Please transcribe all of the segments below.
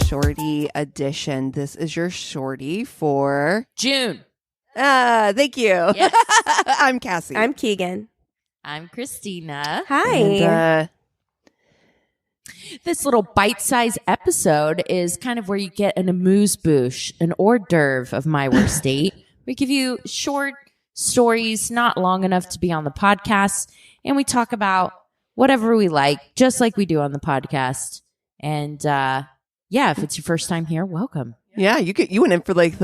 Shorty edition. This is your Shorty for June. Thank you. Yes. I'm Cassie. I'm Keegan. I'm Christina. Hi. And, This little bite-sized episode is kind of where you get an amuse-bouche, an hors d'oeuvre of my worst date. We give you short stories, not long enough to be on the podcast, and we talk about whatever we like, just like we do on the podcast. And if it's your first time here, welcome. yeah, you went in for like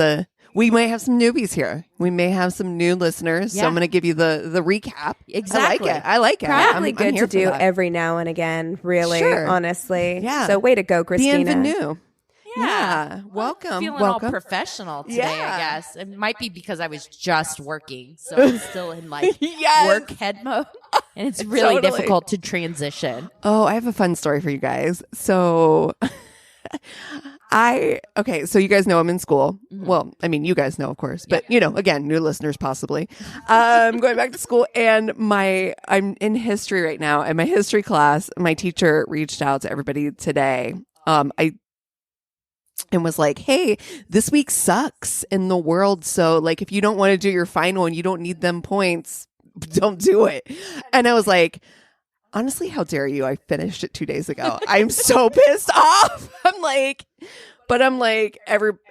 we might have some newbies here. We may have some new listeners. So I'm going to give you the recap. Exactly. I like it. Probably I'm good here to for do that. every now and again, really, Sure. honestly. Yeah. So way to go, Christina. Bienvenue. Yeah. Welcome. Feeling welcome. all professional today, Yeah. I guess. It might be because I was just working, so I'm still in like Yes. work head mode. And it's really Totally. difficult to transition. Oh, I have a fun story for you guys. So so you guys know I'm in school. Mm-hmm. Well, I mean, you guys know, of course, but again, new listeners possibly. I'm going back to school and I'm in history right now. And my history class, my teacher reached out to everybody today. And was like, hey, this week sucks in the world. So like, if you don't want to do your final and you don't need them points, don't do it. And I was like, honestly, how dare you? I finished it 2 days ago. I'm so pissed off. I'm like,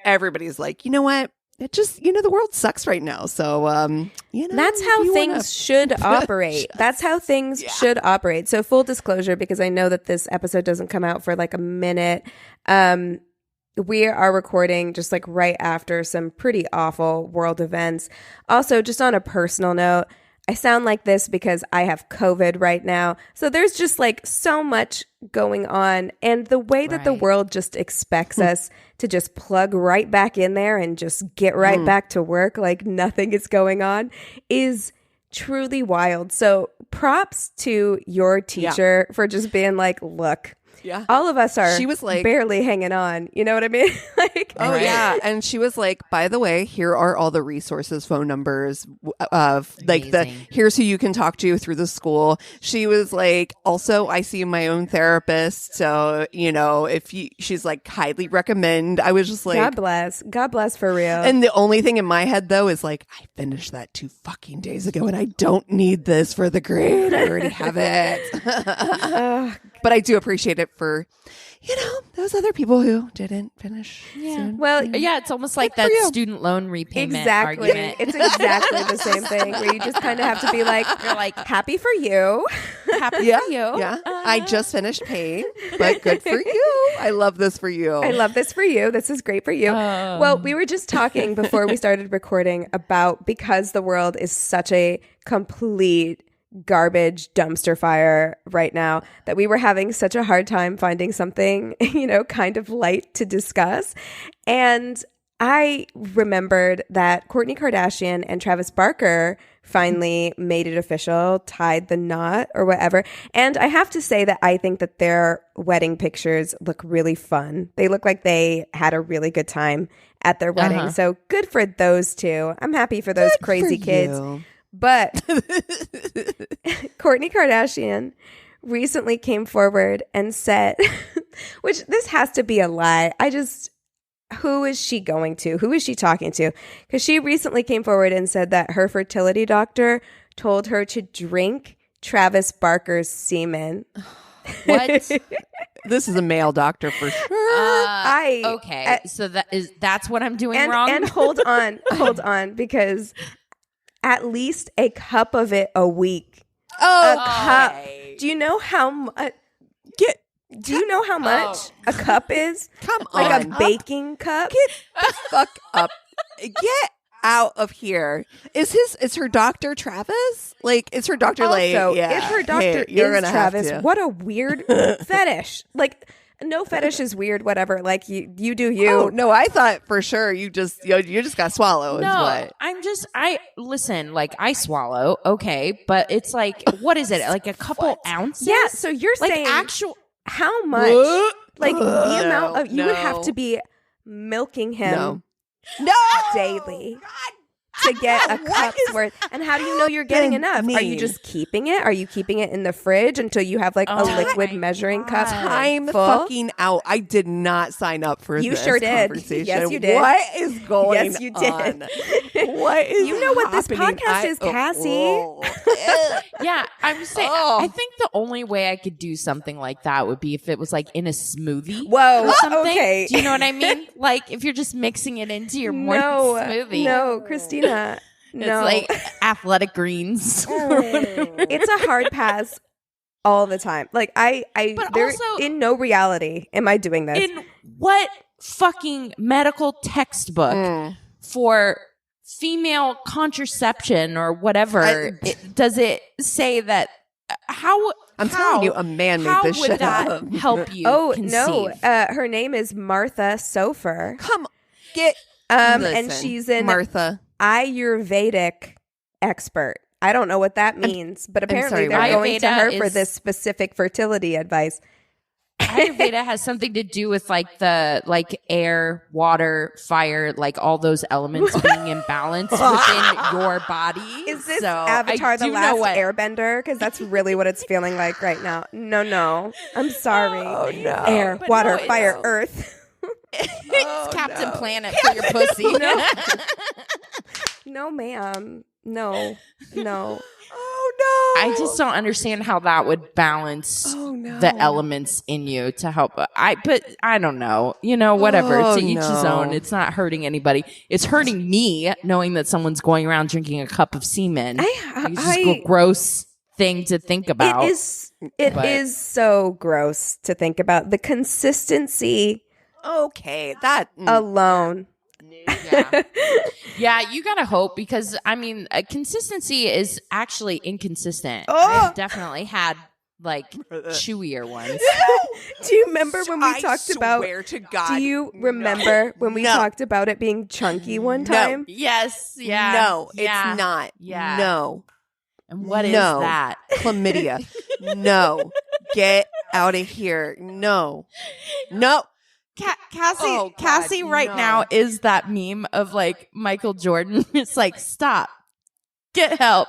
everybody's like, you know what? It just, the world sucks right now. So, That's how things should operate. That's how things should operate. So full disclosure, because I know that this episode doesn't come out for like a minute. We are recording just like right after some pretty awful world events. Also, just on a personal note, I sound like this because I have COVID right now. So there's just like so much going on. And the way that the world just expects us to just plug right back in there and just get right back to work like nothing is going on is truly wild. So props to your teacher for just being like, look. Yeah. All of us are she was like, barely hanging on. You know what I mean? Like, oh, yeah. And she was like, by the way, here are all the resources, phone numbers of like here's who you can talk to through the school. She was like, also, I see my own therapist. So, she's like, highly recommend. I was just like, God bless for real. And the only thing in my head, though, is like, I finished that 2 fucking days ago and I don't need this for the grade. I already have it. But I do appreciate it for, those other people who didn't finish. Yeah. Well, yeah, it's almost like that student loan repayment argument. It's exactly the same thing where you just kind of have to be like, you're like, happy for you. Happy for you. Yeah. I just finished paying, but good for you. I love this for you. I love this for you. This is great for you. Well, we were just talking before we started recording about because the world is such a complete garbage dumpster fire right now that we were having such a hard time finding something, kind of light to discuss. And I remembered that Kourtney Kardashian and Travis Barker finally made it official, tied the knot or whatever. And I have to say that I think that their wedding pictures look really fun. They look like they had a really good time at their wedding. So good for those two. I'm happy for those crazy kids. But Kourtney Kardashian recently came forward and said, which this has to be a lie. Who is she going to? Who is she talking to? Because she recently came forward and said that her fertility doctor told her to drink Travis Barker's semen. What? This is a male doctor for sure. So that's what I'm doing wrong? And hold on, because at least a cup of it a week. Oh, a cup. Do you know how much? Do you know how much a cup is? Come like on. a baking cup? Get the fuck up. Get out of here. Is her doctor Travis? Like, is her doctor if her doctor is Travis, what? what a weird fetish. Like, no fetish is weird, whatever. Like, you do you. Oh, no, I thought for sure you just got swallow. No, what? listen, like I swallow, okay, but it's like, what is it? Like a couple ounces? Yeah, so you're like saying how much? What? Like the amount of you would have to be milking him No. daily. to get a cup's worth. And how do you know you're getting enough? Are you just keeping it? Are you keeping it in the fridge until you have like a liquid measuring cup? Time full? Fucking out. I did not sign up for you this sure did. conversation. Yes, you did. What is going Yes, you did. on? What is You know what this happening? podcast is, Cassie. Yeah, I'm saying. I think the only way I could do something like that would be if it was like in a smoothie. Whoa, or something. okay. Do you know what I mean? Like if you're just mixing it into your morning smoothie. No, Christina. No. It's like athletic greens. It's a hard pass all the time. Like But there also- in no reality am I doing this. In what fucking medical textbook for female contraception or whatever does it say that? I'm telling you, a man made this shit How up. would that help you? Oh conceive? no, her name is Martha Sofer. Come on, get and listen, she's an Martha. Ayurvedic expert. I don't know what that means, but apparently sorry, they're going to her Ayurveda for is- this specific fertility advice. Ayurveda has something to do with like the air, water, fire, like all those elements being in balance within your body. Is this So Avatar I the do Last know what- Airbender? Because that's really what it's feeling like right now. No. I'm sorry. Oh no. Air, But water, no, fire, it's- earth. It's Captain Planet for your pussy. No, ma'am. No. Oh no. I just don't understand how that would balance the elements in you to help. But I don't know. You know, whatever. Oh, To each his no. own. It's not hurting anybody. It's hurting me knowing that someone's going around drinking a cup of semen. It's just a gross thing to think about. It is so gross to think about. The consistency Okay, that alone. Yeah, you gotta hope because I mean, consistency is actually inconsistent. Oh! I've definitely had like chewier ones. Do you remember when we talked about? Swear to God. Do you remember when we talked about it being chunky one time? Yes, yeah, No, yeah. it's not. Yeah. No. And what is No. that? Chlamydia. No. Get out of here. No. Cassie, Oh, God, Cassie, right no. now is that meme of like Michael Jordan. It's like, stop, get help.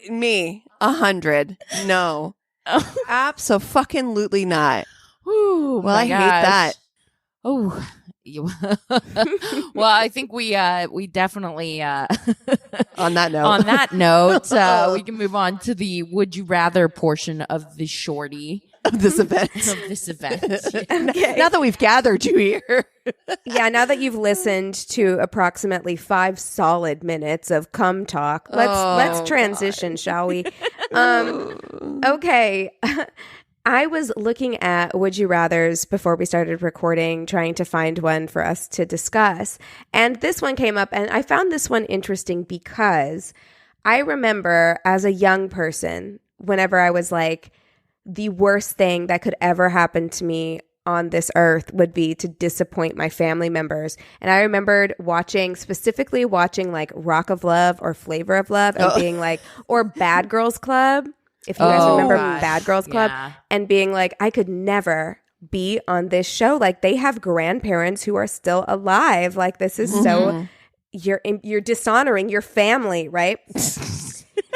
Me. 100. No. Abso-fucking-lutely not. Ooh, Well, I hate that. Oh, well, I think we definitely On that note. on that note, we can move on to the would you rather portion of the Shorty of this event. of this event. Okay. Now that we've gathered you here. Yeah, now that you've listened to approximately 5 solid minutes of cum talk, let's transition, shall we? Okay. I was looking at Would You Rathers before we started recording, trying to find one for us to discuss. And this one came up, and I found this one interesting because I remember as a young person, whenever I was like, the worst thing that could ever happen to me on this earth would be to disappoint my family members. And I remembered specifically watching like Rock of Love or Flavor of Love and being like, or Bad Girls Club. If you guys remember gosh. Bad Girls Club, Yeah. and being like, I could never be on this show. Like they have grandparents who are still alive. Like this is so you're dishonoring your family, right?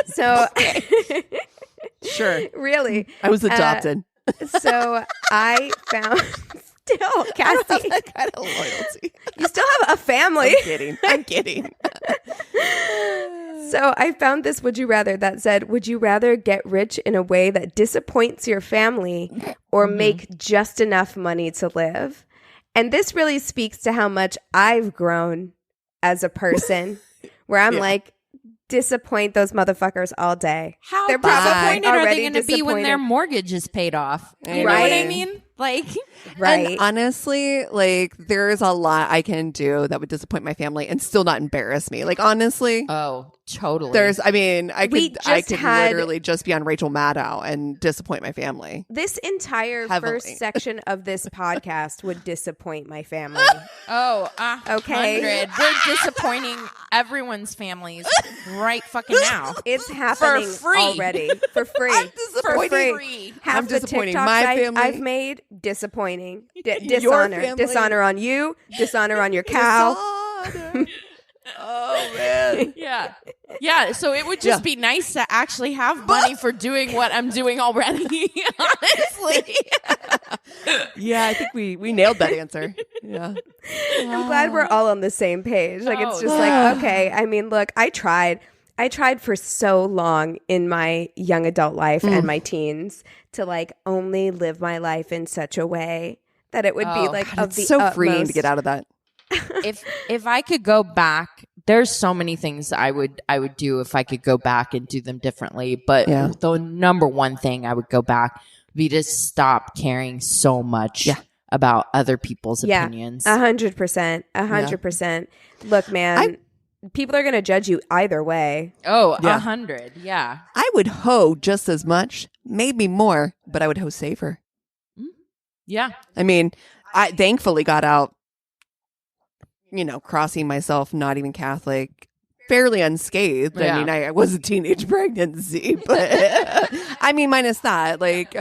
So Sure. really, I was adopted. so I found still Cassie. That kind of loyalty. You still have a family. I'm kidding. So I found this Would You Rather that said, would you rather get rich in a way that disappoints your family or make just enough money to live? And this really speaks to how much I've grown as a person, where I'm like, disappoint those motherfuckers all day. How They're probably disappointed are they already going to be when their disappointed. mortgage is paid off? You know Right. what I mean? Like, Right. And honestly, like there's a lot I can do that would disappoint my family and still not embarrass me. Like honestly, oh, totally. We I just could had- literally just be on Rachel Maddow and disappoint my family. This entire Heavily. first section of this podcast would disappoint my family. Oh, Okay. 100. We're disappointing everyone's families right fucking now. It's happening free. already. For free. I'm For disappointing. free. Half I'm the disappointing TikToks my family. I've made, disappointing. Your Dishonor. family. Dishonor on you. Dishonor on your cow. Dishonor. Oh man. Yeah. So it would just be nice to actually have money for doing what I'm doing already. Honestly. Yeah, I think we nailed that answer. Yeah. I'm glad we're all on the same page. Like, it's just like, okay. I mean, look, I tried for so long in my young adult life and my teens to like only live my life in such a way that it would be like God, it's so freeing to get out of that. If I could go back, there's so many things I would do if I could go back and do them differently. But the number one thing I would go back would be to stop caring so much about other people's opinions. 100%. 100%. Look, man, people are going to judge you either way. Oh, 100. Yeah. I would hoe just as much, maybe more, but I would hoe safer. Yeah. I mean, I thankfully got out, crossing myself, not even Catholic, fairly unscathed. Yeah. I mean, I was a teenage pregnancy, but I mean, minus that, but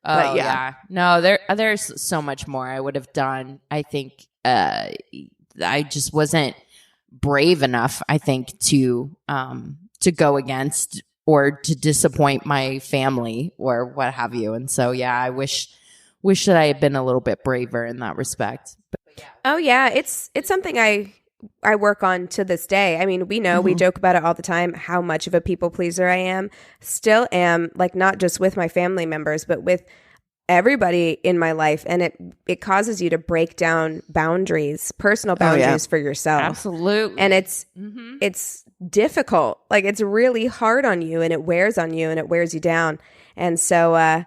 yeah. No, there's so much more I would have done. I think I just wasn't brave enough, I think, to go against or to disappoint my family or what have you. And so, I wish that I had been a little bit braver in that respect. Oh yeah, it's something I work on to this day. I mean, we know, we joke about it all the time, how much of a people pleaser I am. Still am, like, not just with my family members, but with everybody in my life. And it causes you to break down boundaries, personal boundaries for yourself. Absolutely. And it's difficult. Like, it's really hard on you, and it wears on you, and it wears you down. And so,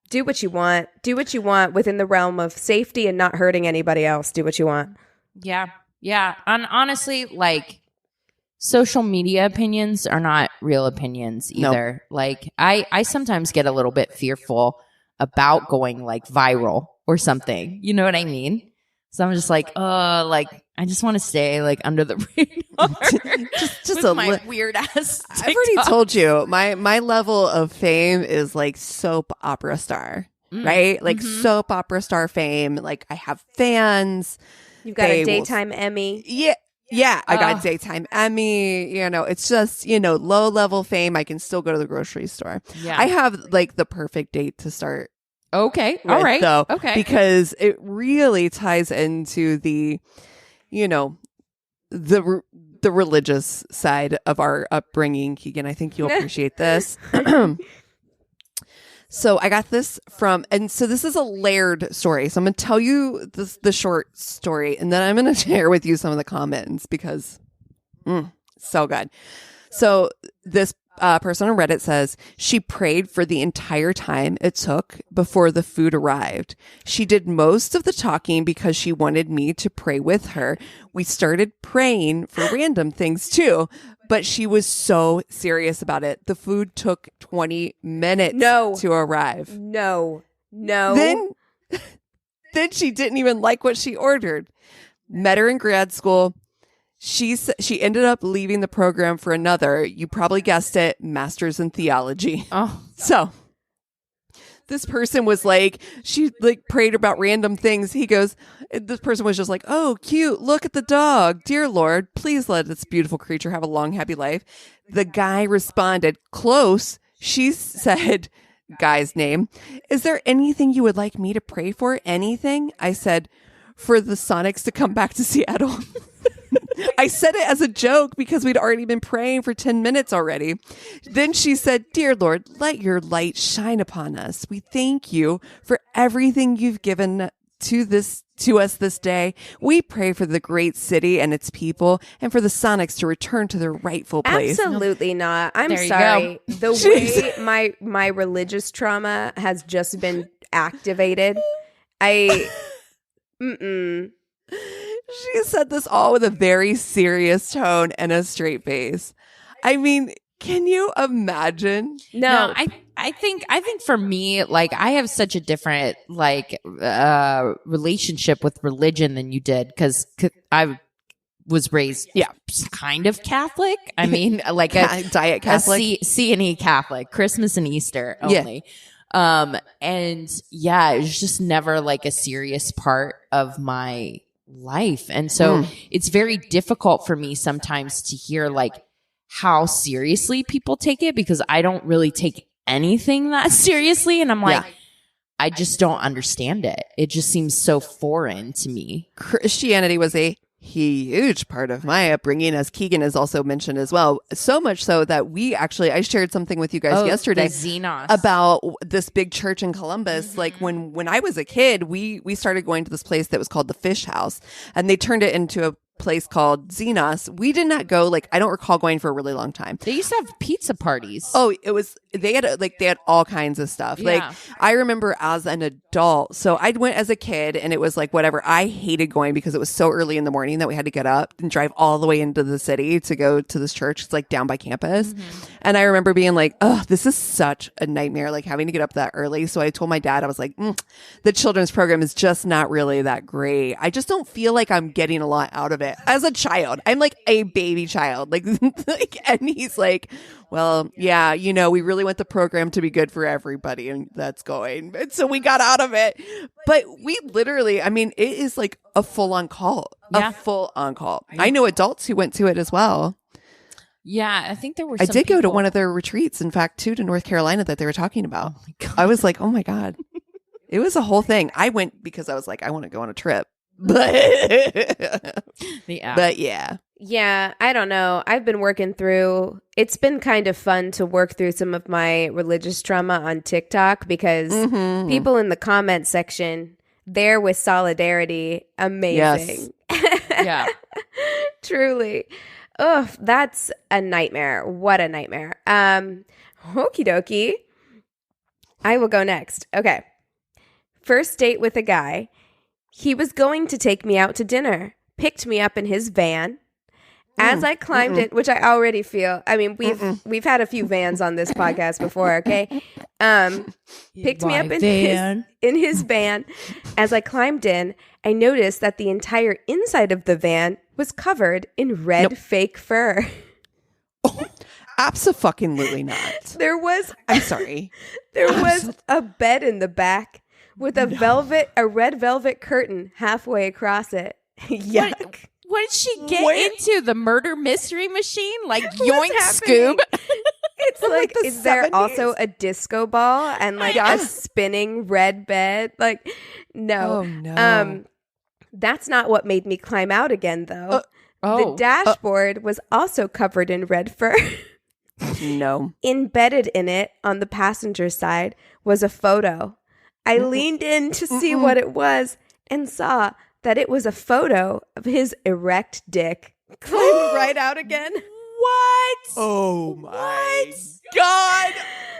do what you want. Do what you want within the realm of safety and not hurting anybody else. Do what you want. Yeah. Yeah. And honestly, like, social media opinions are not real opinions either. Nope. Like, I sometimes get a little bit fearful about going like viral or something. You know what I mean? So I'm just like, I just want to stay like under the radar. just a my weird ass TikTok. I've already told you my level of fame is like soap opera star, right? Like soap opera star fame. Like, I have fans. You've got a daytime Emmy. Yeah, I got a daytime Emmy. It's just, low level fame. I can still go to the grocery store. Yeah. I have like the perfect date to start. Okay. All right. Though, okay. Because it really ties into the, the religious side of our upbringing, Keegan. I think you'll appreciate this. So I got this and so this is a layered story. So I'm going to tell you the short story, and then I'm going to share with you some of the comments because so good. So this person on Reddit says she prayed for the entire time it took before the food arrived. She did most of the talking because she wanted me to pray with her. We started praying for random things too, but she was so serious about it. The food took 20 minutes to arrive. No. Then she didn't even like what she ordered. Met her in grad school. She ended up leaving the program for another, you probably guessed it, master's in theology. Oh. So this person was like, she like prayed about random things. This person was just like, oh, cute. Look at the dog. Dear Lord, please let this beautiful creature have a long, happy life. The guy responded, close. She said, guy's name, is there anything you would like me to pray for? Anything? I said, for the Sonics to come back to Seattle. I said it as a joke because we'd already been praying for 10 minutes already. Then she said, dear Lord, let your light shine upon us. We thank you for everything you've given to us this day. We pray for the great city and its people and for the Sonics to return to their rightful place. Absolutely not. I'm sorry. The way my religious trauma has just been activated. She said this all with a very serious tone and a straight face. I mean, can you imagine? No, I think for me, like, I have such a different relationship with religion than you did because I was raised kind of Catholic. I mean, like a diet Catholic, a C&E Catholic, Christmas and Easter only. And it was just never like a serious part of my life. And so it's very difficult for me sometimes to hear like how seriously people take it, because I don't really take anything that seriously. And I'm like, I just don't understand it. It just seems so foreign to me. Christianity was a huge part of my upbringing, as Keegan has also mentioned as well. So much so that I shared something with you guys yesterday about this big church in Columbus. Like when I was a kid, we started going to this place that was called the Fish House, and they turned it into a place called Xenos. We did not go, like, I don't recall going for a really long time. They used to have pizza parties. Oh, they had all kinds of stuff. Yeah. Like, I remember as an adult, so I went as a kid and it was like, whatever. I hated going because it was so early in the morning that we had to get up and drive all the way into the city to go to this church. It's like down by campus. And I remember being like, oh, this is such a nightmare, like having to get up that early. So I told my dad, I was like, the children's program is just not really that great. I just don't feel like I'm getting a lot out of it. As a child, I'm like a baby child, like, and he's like, well, yeah, we really want the program to be good for everybody, and that's going. And so we got out of it. But we literally, I mean, it is like a full-on cult. Yeah. A full-on cult. I know adults who went to it as well. Yeah, I think there were I did go to one of their retreats, in fact, too, to North Carolina that they were talking about. Oh my God. I was like, oh my God. It was a whole thing. I went because I was like, I want to go on a trip. But yeah. Yeah, I don't know. I've been working through, it's been kind of fun to work through some of my religious trauma on TikTok, because people in the comment section, there with solidarity, amazing. Yes. Yeah. Truly. Ugh, that's a nightmare. What a nightmare. Okie dokie. I will go next. Okay. First date with a guy. He was going to take me out to dinner, picked me up in his van. As I climbed in, which I already feel, I mean, we've had a few vans on this podcast before, okay? Picked me up in his van. As I climbed in, I noticed that the entire inside of the van was covered in red fake fur. Oh, abso-fucking-lutely not. I'm sorry. There was a bed in the back with a red velvet curtain halfway across it. Yuck. What did she get into? The murder mystery machine? Like yoink happening? Scoob? It's like, the is there 70s? Also a disco ball and like a spinning red bed? Like, no. Oh, no. That's not what made me climb out again, though. The dashboard was also covered in red fur. No. Embedded in it on the passenger side was a photo. I leaned in to see what it was and saw that it was a photo of his erect dick. Climbed right out again. What? Oh my God.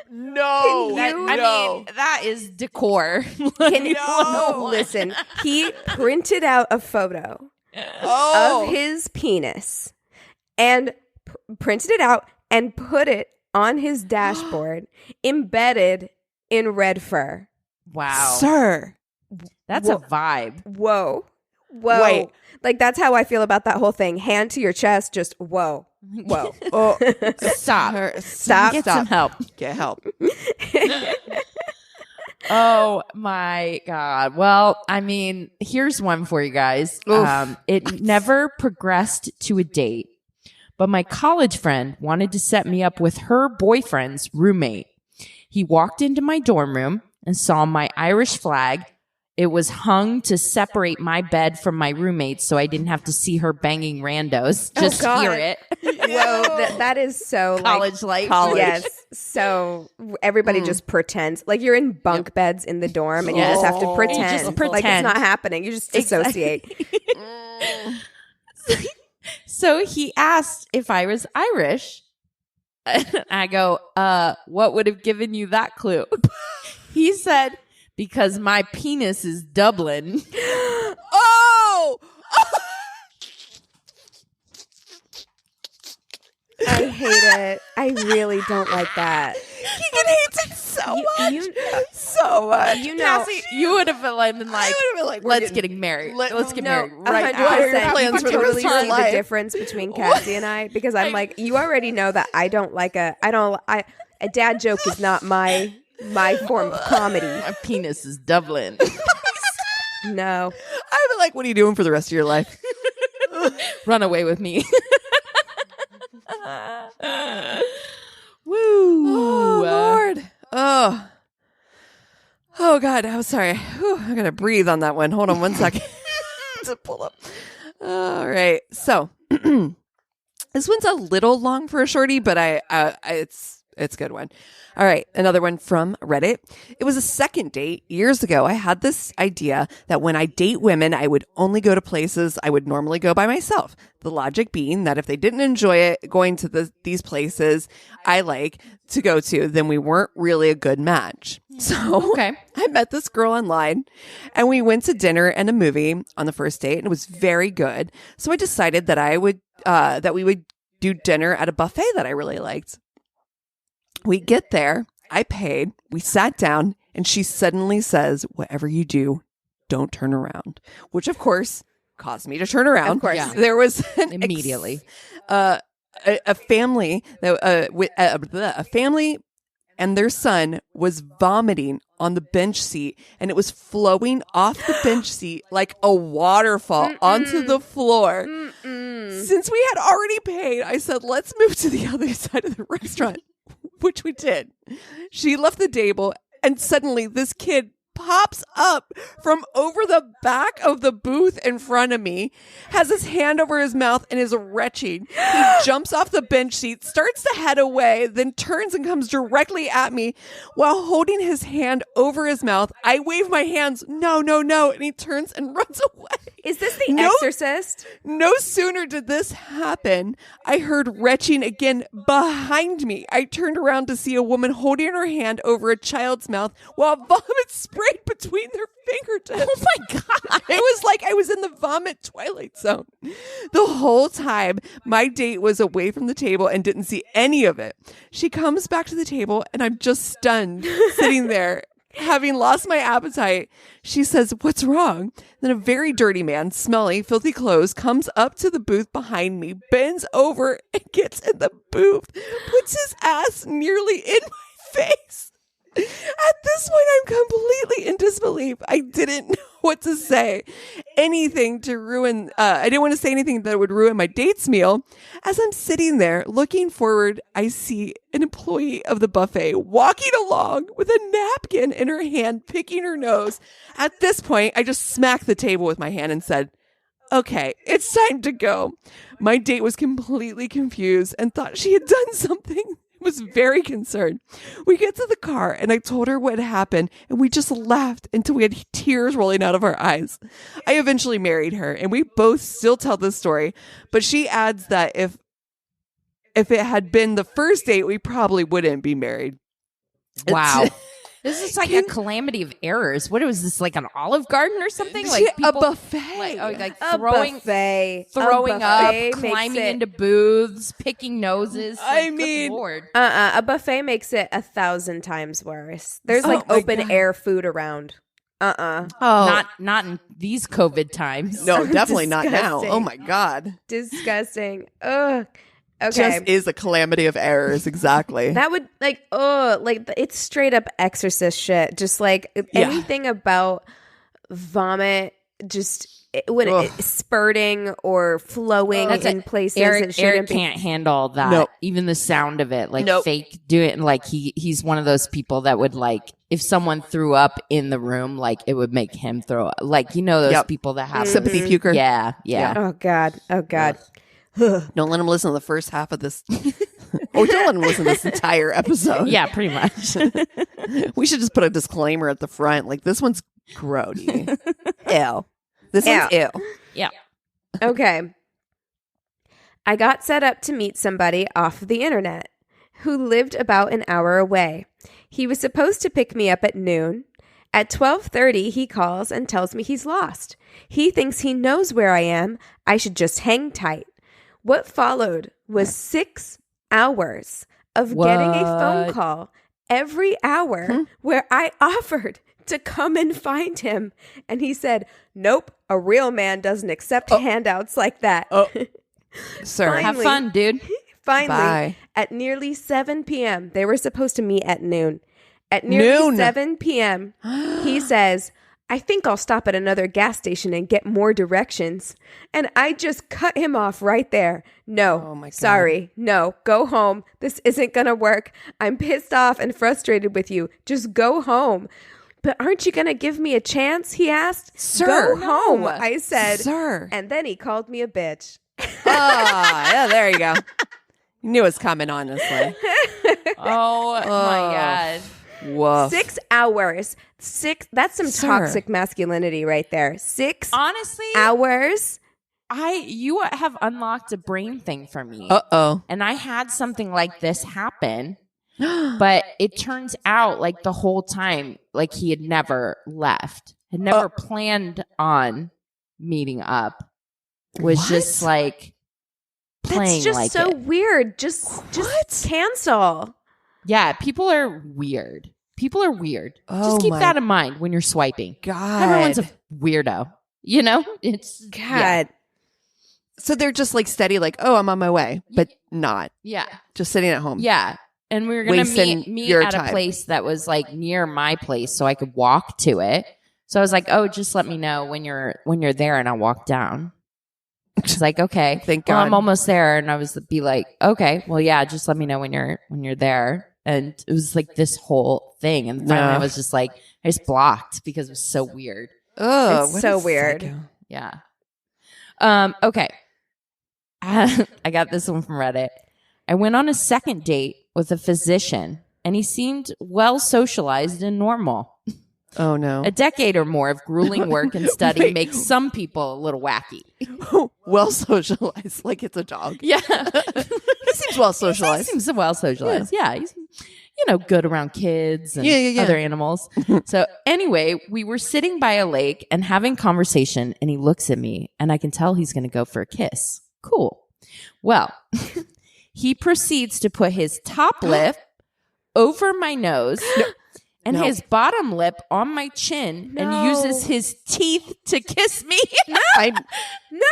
No. I mean, that is decor. Can you listen? He printed out a photo of his penis and printed it out and put it on his dashboard, embedded in red fur. Wow. Sir. That's a vibe. Whoa. Wait. Like, that's how I feel about that whole thing. Hand to your chest, just whoa. Oh, Stop. Get some help. Get help. Oh my God. Well, I mean, here's one for you guys. It never progressed to a date, but my college friend wanted to set me up with her boyfriend's roommate. He walked into my dorm room and saw my Irish flag. It was hung to separate my bed from my roommate's, so I didn't have to see her banging randos. Just hear it. Whoa, that is so college life. Yes. So everybody just pretends. Like, you're in bunk beds in the dorm and you just have to pretend. You just pretend. Like it's not happening. You just dissociate. So he asked if I was Irish. I go, what would have given you that clue? He said, because my penis is Dublin. Oh! I hate it. I really don't like that. Keegan hates it so much. So much. You know, Cassie, you would have been like, let's get married. Let's get married right now. 100%. You for the totally rest of see our the life. difference between Cassie and I, because I'm like, you already know that I don't like a dad joke is not my form of comedy. My penis is Dublin. No. I'd be like, what are you doing for the rest of your life? Run away with me. Woo. Oh, Lord. Oh, God. I'm sorry. Whew, I'm going to breathe on that one. Hold on one second to pull up. All right. So this one's a little long for a shorty, but it's a good one. All right. Another one from Reddit. It was a second date years ago. I had this idea that when I date women, I would only go to places I would normally go by myself. The logic being that if they didn't enjoy it going to these places I like to go to, then we weren't really a good match. So Okay. I met this girl online and we went to dinner and a movie on the first date, and it was very good. So I decided that we would do dinner at a buffet that I really liked. We get there, I paid, we sat down, and she suddenly says, whatever you do, don't turn around, which of course caused me to turn around. Of course. Yeah. There was Immediately. a family that a family and their son was vomiting on the bench seat, and it was flowing off the bench seat like a waterfall onto the floor. Since we had already paid, I said, let's move to the other side of the restaurant, which we did. She left the table, and suddenly this kid pops up from over the back of the booth in front of me, has his hand over his mouth, and is retching. He jumps off the bench seat, starts to head away, then turns and comes directly at me while holding his hand over his mouth. I wave my hands, no, and he turns and runs away. Is this The Exorcist? No sooner did this happen, I heard retching again behind me. I turned around to see a woman holding her hand over a child's mouth while vomit sprayed between their fingertips. Oh my God. It was like I was in the vomit twilight zone. The whole time, my date was away from the table and didn't see any of it. She comes back to the table, and I'm just stunned, sitting there, having lost my appetite. She says, what's wrong? Then a very dirty man, smelly, filthy clothes, comes up to the booth behind me, bends over, and gets in the booth, puts his ass nearly in my face. At this point, I'm completely in disbelief. I didn't know what to say. Anything to ruin, I didn't want to say anything that would ruin my date's meal. As I'm sitting there looking forward, I see an employee of the buffet walking along with a napkin in her hand, picking her nose. At this point, I just smacked the table with my hand and said, okay, it's time to go. My date was completely confused and thought she had done something. Was very concerned. We get to the car and I told her what happened, and we just laughed until we had tears rolling out of our eyes. I eventually married her, and we both still tell this story, but she adds that if it had been the first date, we probably wouldn't be married. Wow. This is like a calamity of errors. What was this, like an Olive Garden or something? Like a buffet. Like A throwing buffet. throwing A buffet up, makes climbing it- into booths, picking noses. I Good mean- Lord. A buffet makes it 1,000 times worse. There's like my open God. air food around. Oh, Not in these COVID times. no, definitely not now. Disgusting. Oh my God. Disgusting. Ugh. Okay. Just is a calamity of errors. Exactly. That would it's straight up Exorcist shit. Just like anything about vomit, just spurting or flowing in places it shouldn't Eric be. can't handle that. Nope. Even the sound of it, like Nope. fake do it. And like he's one of those people that would like, if someone threw up in the room, like it would make him throw up. Like, you know, those Yep. people that have Sympathy puker. Yeah. Oh God. Don't let him listen to the first half of this. Or don't let him listen to this entire episode. Yeah, pretty much. We should just put a disclaimer at the front. Like, this one's grody. Ew. This one's ew. Yeah. Okay. I got set up to meet somebody off of the internet who lived about an hour away. He was supposed to pick me up at noon. At 12:30, he calls and tells me he's lost. He thinks he knows where I am. I should just hang tight. What followed was 6 hours of getting a phone call every hour where I offered to come and find him. And he said, nope, a real man doesn't accept handouts like that. Sir. Have fun, dude. Finally, Bye. at nearly 7 p.m., they were supposed to meet at noon. At nearly Noon. 7 p.m., he says, I think I'll stop at another gas station and get more directions. And I just cut him off right there. No, Oh my God. sorry. No, go home. This isn't going to work. I'm pissed off and frustrated with you. Just go home. But aren't you going to give me a chance? He asked. Sir, go home, no. I said. Sir. And then he called me a bitch. Yeah, there you go. You knew it was coming, honestly. Oh my God. Woof. 6 hours. That's some Sir. toxic masculinity right there. 6 Honestly, hours. you have unlocked a brain thing for me. Uh-oh. And I had something like this happen, but it turns out like the whole time, like he had never left, had never planned on meeting up, was What? just like playing That's just like so it. weird. Just cancel. Yeah, people are weird. People are weird. Oh Just keep my that in mind when you're swiping. God. Everyone's a weirdo. You know? It's God. Yeah. So they're just like steady, like, oh, I'm on my way, but not. Yeah. Just sitting at home. Yeah. And we were going to Wasting meet your at time. a place that was like near my place so I could walk to it. So I was like, "Oh, just let me know when you're there and I'll walk down." She's like, "Okay." Thank Well, God. I'm almost there, and I was be like, "Okay, well, yeah, just let me know when you're there." And it was like this whole thing, and finally I No. was just like, I just blocked because it was so weird. Oh, It's what so a weird. psycho. Yeah. Okay. I got this one from Reddit. I went on a second date with a physician, and he seemed well socialized and normal. Oh, no. A decade or more of grueling work and study Wait. makes some people a little wacky. Well socialized, like it's a dog. Yeah. He seems well He socialized. seems well socialized. Yeah. He's, good around kids and Yeah. other animals. So anyway, we were sitting by a lake and having conversation, and he looks at me, and I can tell he's going to go for a kiss. Cool. Well, he proceeds to put his top lip over my nose and No. his bottom lip on my chin and No. uses his teeth to kiss me. I No.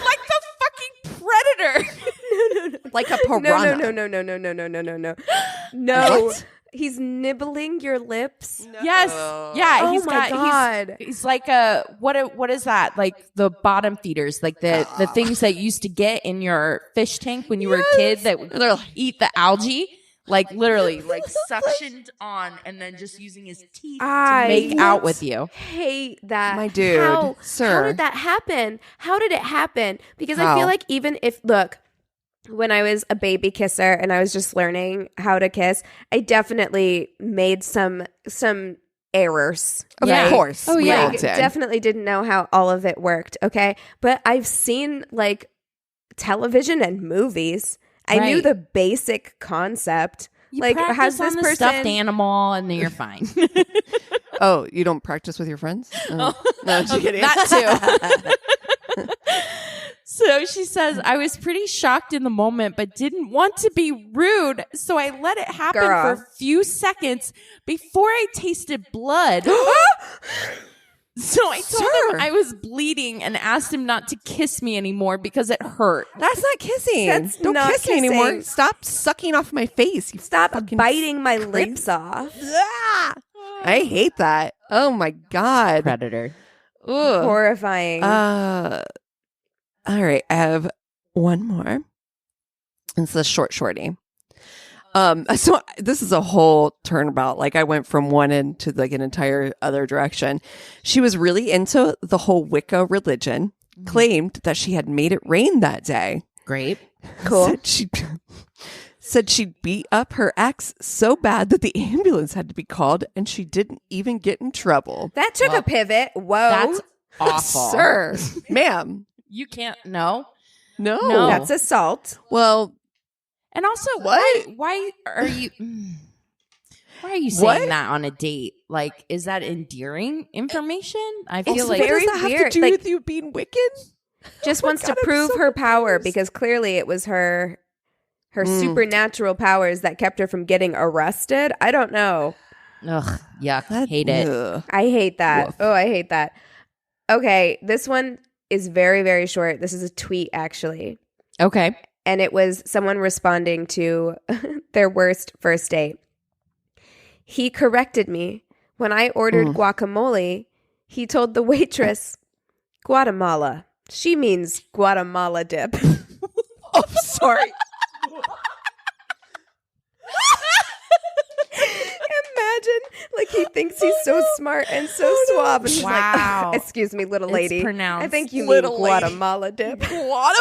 Like the fucking predator. like a No, piranha. no. No. What? He's nibbling your lips. Yes. Yeah. Oh he's my got, God. He's like what is that? Like the bottom feeders, like the things that you used to get in your fish tank when you were a kid that would They're like- eat the algae. Like literally, like suctioned on and then just using his teeth I to make out with you. hate that. My dude, How sir. did that happen? How did it happen? Because I How? feel like even if, look, when I was a baby kisser and I was just learning how to kiss, I definitely made some errors. Of Yeah. course. Oh, we yeah. all Like, did. definitely didn't know how all of it worked. Okay. But I've seen like television and movies. I knew Right. the basic concept. You like, practice has this on the person stuffed animal and then you're fine. Oh, you don't practice with your friends? Oh. No, I'm just kidding. That too. So she says, I was pretty shocked in the moment, but didn't want to be rude. So I let it happen Girl. for a few seconds before I tasted blood. So I told him Sir. I was bleeding and asked him not to kiss me anymore because it hurt. That's not kissing. That's Don't not kiss me anymore. kissing. Stop sucking off my face. You Stop fucking biting my crazy- lips off. Ah! I hate that. Oh my God. Predator. Ugh. Horrifying. All right, I have one more. It's the shorty. So this is a whole turnabout. Like I went from one end to like an entire other direction. She was really into the whole Wicca religion, claimed that she had made it rain that day. Great. Cool. Said she beat up her ex so bad that the ambulance had to be called and she didn't even get in trouble. That took Well, a pivot. Whoa. That's awful. Sir, ma'am. You can't know. No. No. That's assault. Well, And also, What? why are you why are you What? saying that on a date? Like, is that endearing information? I It's feel like what very does that have weird. to do Like- with you being Wiccan? Just Oh my wants God, to I'm prove so her power confused. because clearly it was her supernatural powers that kept her from getting arrested. I don't know. ugh, yuck, That- hate it. ugh. I hate that. Woof. Oh, I hate that. Okay, this one is very, very short. This is a tweet, actually. Okay. And it was someone responding to their worst first date. He corrected me. When I ordered guacamole, He told the waitress, Guatemala. She means Guatemala dip. Oh, sorry. Imagine, like, he thinks he's so smart and so suave. And he's Wow. like, excuse me, little lady. It's pronounced I think you mean little lady. Guatemala dip. Guatemala.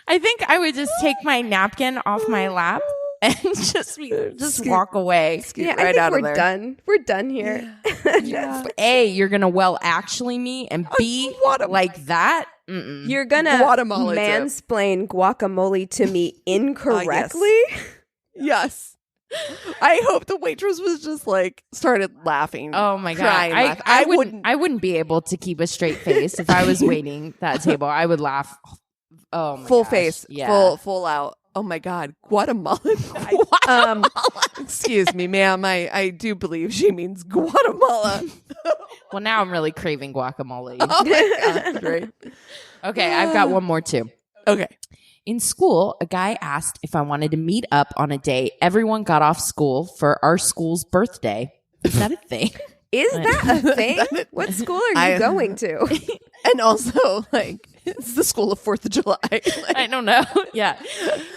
I think I would just take my napkin off my lap and just walk away. Yeah, right I think out of we're there. done. We're done here. Yeah. A, you're going to actually me, and B, like that. Mm-mm. You're going to Guatemala dip. mansplain guacamole to me incorrectly? Yes. I hope the waitress was just like started laughing. Oh my god! crying, laughing. I wouldn't be able to keep a straight face if I was waiting that table. I would laugh. Oh my full gosh. face, yeah. full out. Oh my god, Guatemala. Excuse me, ma'am. I do believe she means Guatemala. Well, now I'm really craving guacamole. Oh my god, great. Okay, I've got one more too. Okay. In school, a guy asked if I wanted to meet up on a day everyone got off school for our school's birthday. Is that a thing? Is that a thing? What school are you going to? And also, like, it's the school of 4th of July. I don't know. Yeah.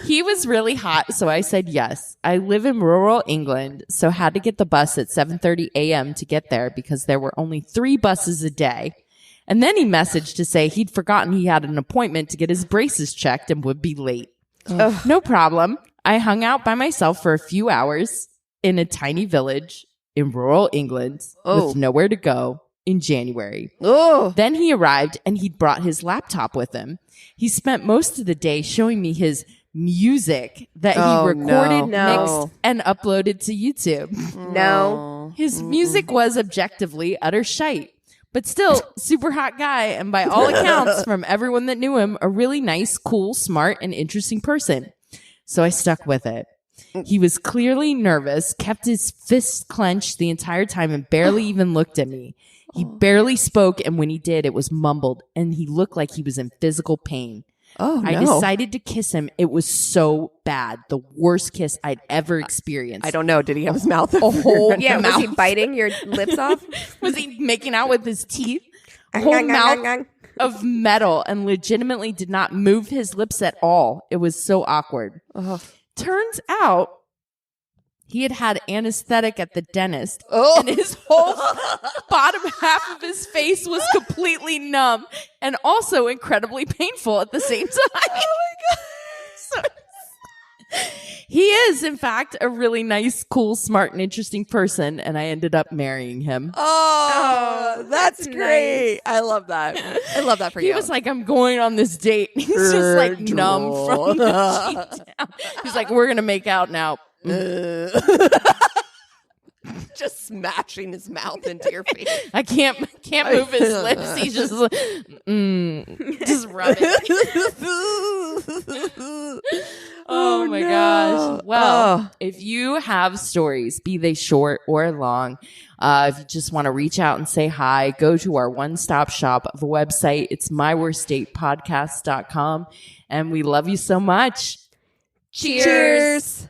He was really hot, so I said yes. I live in rural England, so had to get the bus at 7:30 a.m. to get there because there were only 3 buses a day. And then he messaged to say he'd forgotten he had an appointment to get his braces checked and would be late. No problem. I hung out by myself for a few hours in a tiny village in rural England with nowhere to go in January. Then he arrived and he'd brought his laptop with him. He spent most of the day showing me his music that he recorded, mixed, and uploaded to YouTube. No. His music was objectively utter shite. But still, super hot guy, and by all accounts, from everyone that knew him, a really nice, cool, smart, and interesting person. So I stuck with it. He was clearly nervous, kept his fists clenched the entire time, and barely even looked at me. He barely spoke, and when he did, it was mumbled, and he looked like he was in physical pain. I decided to kiss him. It was so bad. The worst kiss I'd ever experienced. I don't know. Did he have his mouth? A whole Yeah, mouth. was he biting your lips off? Was he making out with his teeth? Whole mouth of metal, and legitimately did not move his lips at all. It was so awkward. Turns out he had had anesthetic at the dentist, and his whole bottom half of his face was completely numb and also incredibly painful at the same time. Oh my god! He is, in fact, a really nice, cool, smart, and interesting person, and I ended up marrying him. That's great. I love that. I love that for you. He was like, I'm going on this date. He's just like numb from the cheek down. He's like, we're going to make out now. Just smashing his mouth into your face. I can't move his lips. He's just just rubbing. Oh my gosh. Well, if you have stories, be they short or long, if you just want to reach out and say hi, go to our one-stop shop of a website. It's myworstdatepodcast.com. And we love you so much. Cheers.